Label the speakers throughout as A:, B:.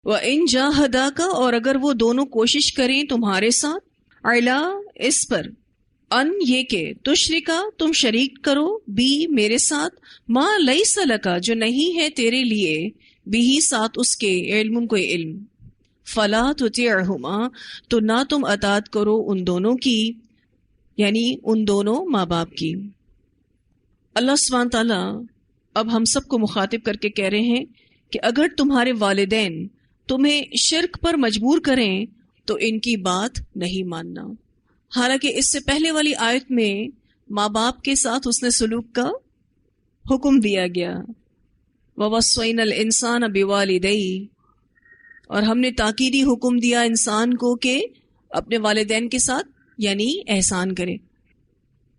A: وَإِن جَاهَدَاكَ، اور اگر وہ دونوں کوشش کریں تمہارے ساتھ، علا، اس پر، ان، یہ کہ، تشرکا، تم شریک کرو، بی، میرے ساتھ، ما لیس لکا، جو نہیں ہے تیرے لیے، بھی، ساتھ اس کے، علم، کوئی علم، فلا تطیعہما، تو نہ تم اطاعت کرو ان دونوں کی، یعنی ان دونوں ماں باپ کی۔ اللہ سبحانہ تعالیٰ اب ہم سب کو مخاطب کر کے کہہ رہے ہیں کہ اگر تمہارے والدین تمہیں شرک پر مجبور کریں تو ان کی بات نہیں ماننا۔ حالانکہ اس سے پہلے والی آیت میں ماں باپ کے ساتھ حسن سلوک کا حکم دیا گیا، وَوَصَّيْنَا الْإِنسَانَ بِوَالِدَيْهِ، اور ہم نے تاکیدی حکم دیا انسان کو کہ اپنے والدین کے ساتھ یعنی احسان کرے،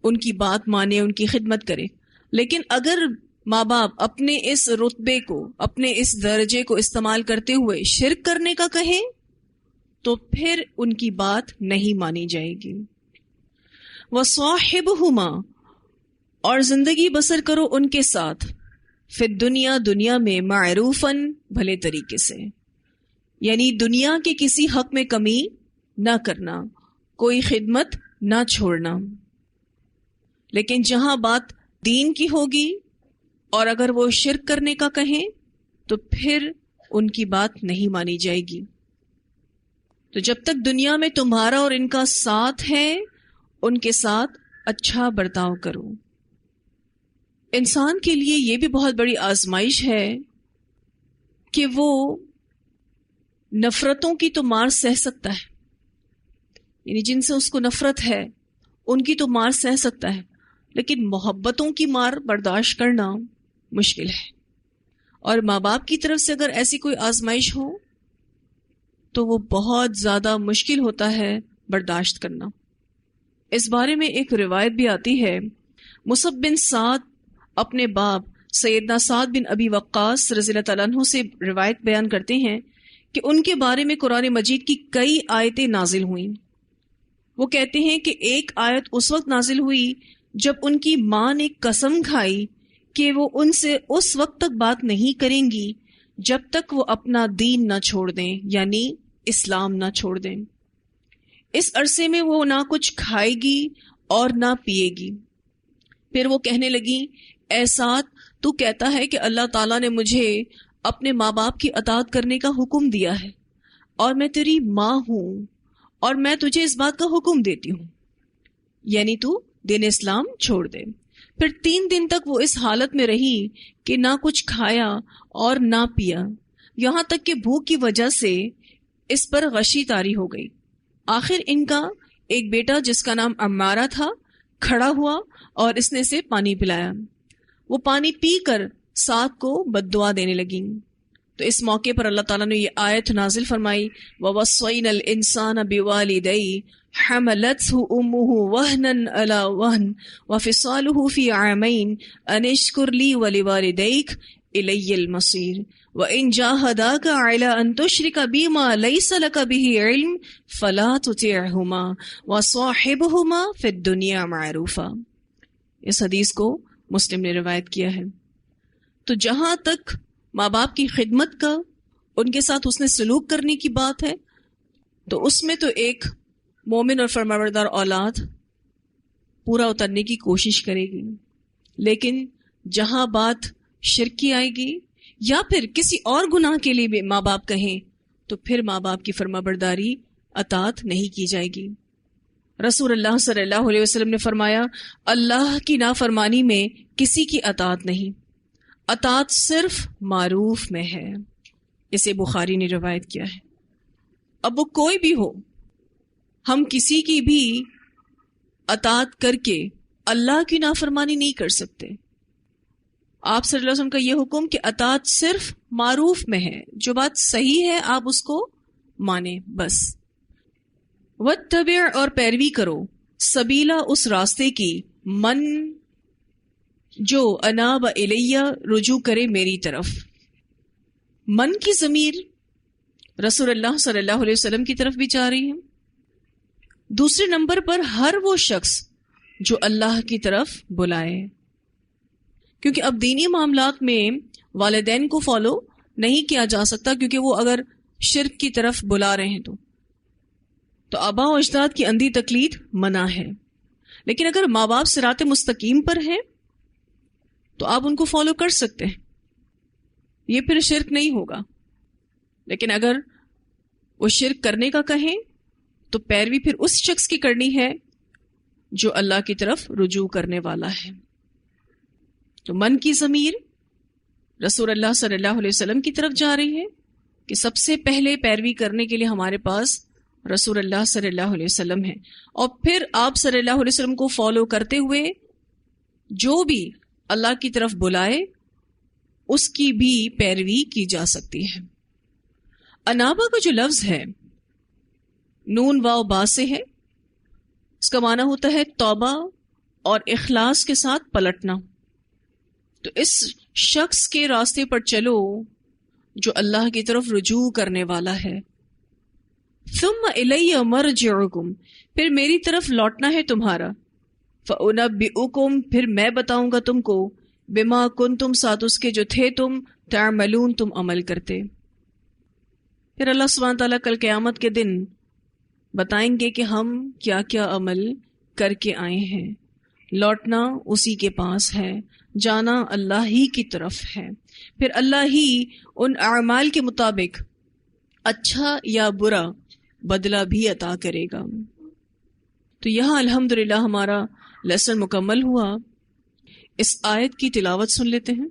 A: ان کی بات مانے، ان کی خدمت کرے۔ لیکن اگر ماں باپ اپنے اس رتبے کو، اپنے اس درجے کو استعمال کرتے ہوئے شرک کرنے کا کہیں تو پھر ان کی بات نہیں مانی جائے گی۔ وَصَاحِبْهُمَا، اور زندگی بسر کرو ان کے ساتھ، فی الدنیا، دنیا میں، معروفاً، بھلے طریقے سے، یعنی دنیا کے کسی حق میں کمی نہ کرنا، کوئی خدمت نہ چھوڑنا۔ لیکن جہاں بات دین کی ہوگی اور اگر وہ شرک کرنے کا کہیں تو پھر ان کی بات نہیں مانی جائے گی۔ تو جب تک دنیا میں تمہارا اور ان کا ساتھ ہے، ان کے ساتھ اچھا برتاؤ کرو۔ انسان کے لیے یہ بھی بہت بڑی آزمائش ہے کہ وہ نفرتوں کی تو مار سہ سکتا ہے، یعنی جن سے اس کو نفرت ہے ان کی تو مار سہ سکتا ہے، لیکن محبتوں کی مار برداشت کرنا مشکل ہے۔ اور ماں باپ کی طرف سے اگر ایسی کوئی آزمائش ہو تو وہ بہت زیادہ مشکل ہوتا ہے برداشت کرنا۔ اس بارے میں ایک روایت بھی آتی ہے، مصعب بن سعد اپنے باپ سیدنا سعد بن ابی وقاص رضی اللہ تعالیٰ عنہ سے روایت بیان کرتے ہیں کہ ان کے بارے میں قرآن مجید کی کئی آیتیں نازل ہوئیں۔ وہ کہتے ہیں کہ ایک آیت اس وقت نازل ہوئی جب ان کی ماں نے قسم کھائی کہ وہ ان سے اس وقت تک بات نہیں کریں گی جب تک وہ اپنا دین نہ چھوڑ دیں، یعنی اسلام نہ چھوڑ دیں۔ اس عرصے میں وہ نہ کچھ کھائے گی اور نہ پیے گی۔ پھر وہ کہنے لگی، اے سعد، تو کہتا ہے کہ اللہ تعالیٰ نے مجھے اپنے ماں باپ کی اطاعت کرنے کا حکم دیا ہے، اور میں تیری ماں ہوں، اور میں تجھے اس بات کا حکم دیتی ہوں، یعنی تو دین اسلام چھوڑ دے۔ پھر 3 دن تک وہ اس حالت میں رہی کہ نہ کچھ کھایا اور نہ پیا، یہاں تک کہ بھوک کی وجہ سے اس پر غشی طاری ہو گئی۔ آخر ان کا ایک بیٹا جس کا نام عمارہ تھا کھڑا ہوا اور اس نے اسے پانی پلایا۔ وہ پانی پی کر سعد کو بد دعا دینے لگی۔ تو اس موقع پر اللہ تعالیٰ نے یہ آیت نازل فرمائی، وَوَصَّيْنَا الْإِنسَانَ بِوَالِدَيْهِ حَمَلَتْهُ أُمُّهُ وَهْنًا عَلَى وَهْنٍ وَفِصَالُهُ فِي عَامَيْنِ أَنِ اشْكُرْ لِي وَلِوَالِدَيْكَ إِلَيَّ الْمَصِيرُ وَإِن جَاهَدَاكَ عَلَى أَن تُشْرِكَ بِي مَا لَيْسَ لَكَ بِهِ عِلْمٌ فَلَا تُطِعْهُمَا وَصَاحِبْهُمَا فِي الدُّنْيَا مَعْرُوفًا۔ اس حدیث کو مسلم نے روایت کیا ہے۔ تو جہاں تک ماں باپ کی خدمت کا، ان کے ساتھ حسن سلوک کرنے کی بات ہے، تو اس میں تو ایک مومن اور فرمانبردار اولاد پورا اترنے کی کوشش کرے گی، لیکن جہاں بات شرک کی آئے گی یا پھر کسی اور گناہ کے لیے بھی ماں باپ کہیں تو پھر ماں باپ کی فرمانبرداری اطاعت نہیں کی جائے گی۔ رسول اللہ صلی اللہ علیہ وسلم نے فرمایا، اللہ کی نافرمانی میں کسی کی اطاعت نہیں، اطاعت صرف معروف میں ہے۔ اسے بخاری نے روایت کیا ہے۔ اب وہ کوئی بھی ہو، ہم کسی کی بھی اطاعت کر کے اللہ کی نافرمانی نہیں کر سکتے۔ آپ صلی اللہ علیہ وسلم کا یہ حکم کہ اطاعت صرف معروف میں ہے، جو بات صحیح ہے آپ اس کو مانیں بس۔ وَاتَّبِعْ، اور پیروی کرو، سبیلا، اس راستے کی، من، جو اناب الیہ، رجوع کرے میری طرف۔ من کی ضمیر رسول اللہ صلی اللہ علیہ وسلم کی طرف بھی جا رہی ہے۔ دوسرے نمبر پر ہر وہ شخص جو اللہ کی طرف بلائے، کیونکہ اب دینی معاملات میں والدین کو فالو نہیں کیا جا سکتا، کیونکہ وہ اگر شرک کی طرف بلا رہے ہیں تو آبا و اجداد کی اندھی تقلید منع ہے. لیکن اگر ماں باپ صراط مستقیم پر ہیں تو آپ ان کو فالو کر سکتے ہیں، یہ پھر شرک نہیں ہوگا. لیکن اگر وہ شرک کرنے کا کہیں تو پیروی پھر اس شخص کی کرنی ہے جو اللہ کی طرف رجوع کرنے والا ہے. تو من کی ضمیر رسول اللہ صلی اللہ علیہ وسلم کی طرف جا رہی ہے کہ سب سے پہلے پیروی کرنے کے لیے ہمارے پاس رسول اللہ صلی اللہ علیہ وسلم ہے، اور پھر آپ صلی اللہ علیہ وسلم کو فالو کرتے ہوئے جو بھی اللہ کی طرف بلائے اس کی بھی پیروی کی جا سکتی ہے. انابا کا جو لفظ ہے نون واو با سے ہے، اس کا معنی ہوتا ہے توبہ اور اخلاص کے ساتھ پلٹنا. تو اس شخص کے راستے پر چلو جو اللہ کی طرف رجوع کرنے والا ہے. ثم الی مرجعکم، پھر میری طرف لوٹنا ہے تمہارا. فانبئکم، پھر میں بتاؤں گا تم کو. بما کنتم، ساتھ اس کے جو تھے تم تعملون، تم عمل کرتے. پھر اللہ سبحانہ تعالیٰ کل قیامت کے دن بتائیں گے کہ ہم کیا کیا عمل کر کے آئے ہیں. لوٹنا اسی کے پاس ہے، جانا اللہ ہی کی طرف ہے. پھر اللہ ہی ان اعمال کے مطابق اچھا یا برا بدلہ بھی عطا کرے گا. تو یہاں الحمدللہ ہمارا لیسن مکمل ہوا. اس آیت کی تلاوت سن لیتے ہیں.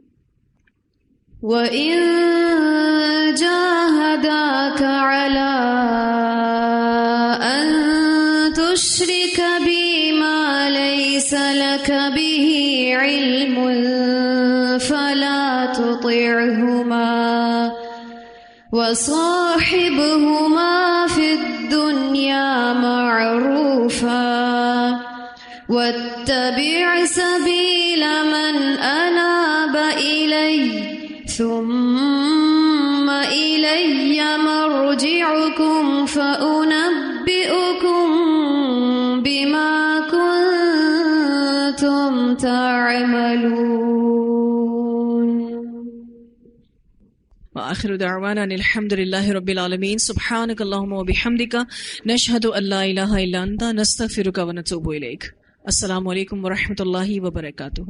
B: وَإِن جَاهَدَاكَ عَلَىٰ أَن تُشْرِكَ بِي مَا لَيْسَ لَكَ بِهِ عِلْمٌ فَلَا تُطِعْهُمَا وَصَاحِبْهُمَا فِي الدُّنْيَا مَعْرُوفًا وَاتَّبِعْ سَبِيلَ مَنْ أَنَابَ إِلَيَّ ثُمَّ إِلَيَّ مَرْجِعُكُمْ فَأُنَبِّئُكُمْ بِمَا كُنتُمْ تَعْمَلُونَ.
A: وآخر دعوانا ان الحمد للہ رب العالمین. سبحانک اللہم وبحمدک، نشہد ان لا الہ الا انت، نستغفرک ونتوب الیک. السلام علیکم ورحمۃ اللہ وبرکاتہ.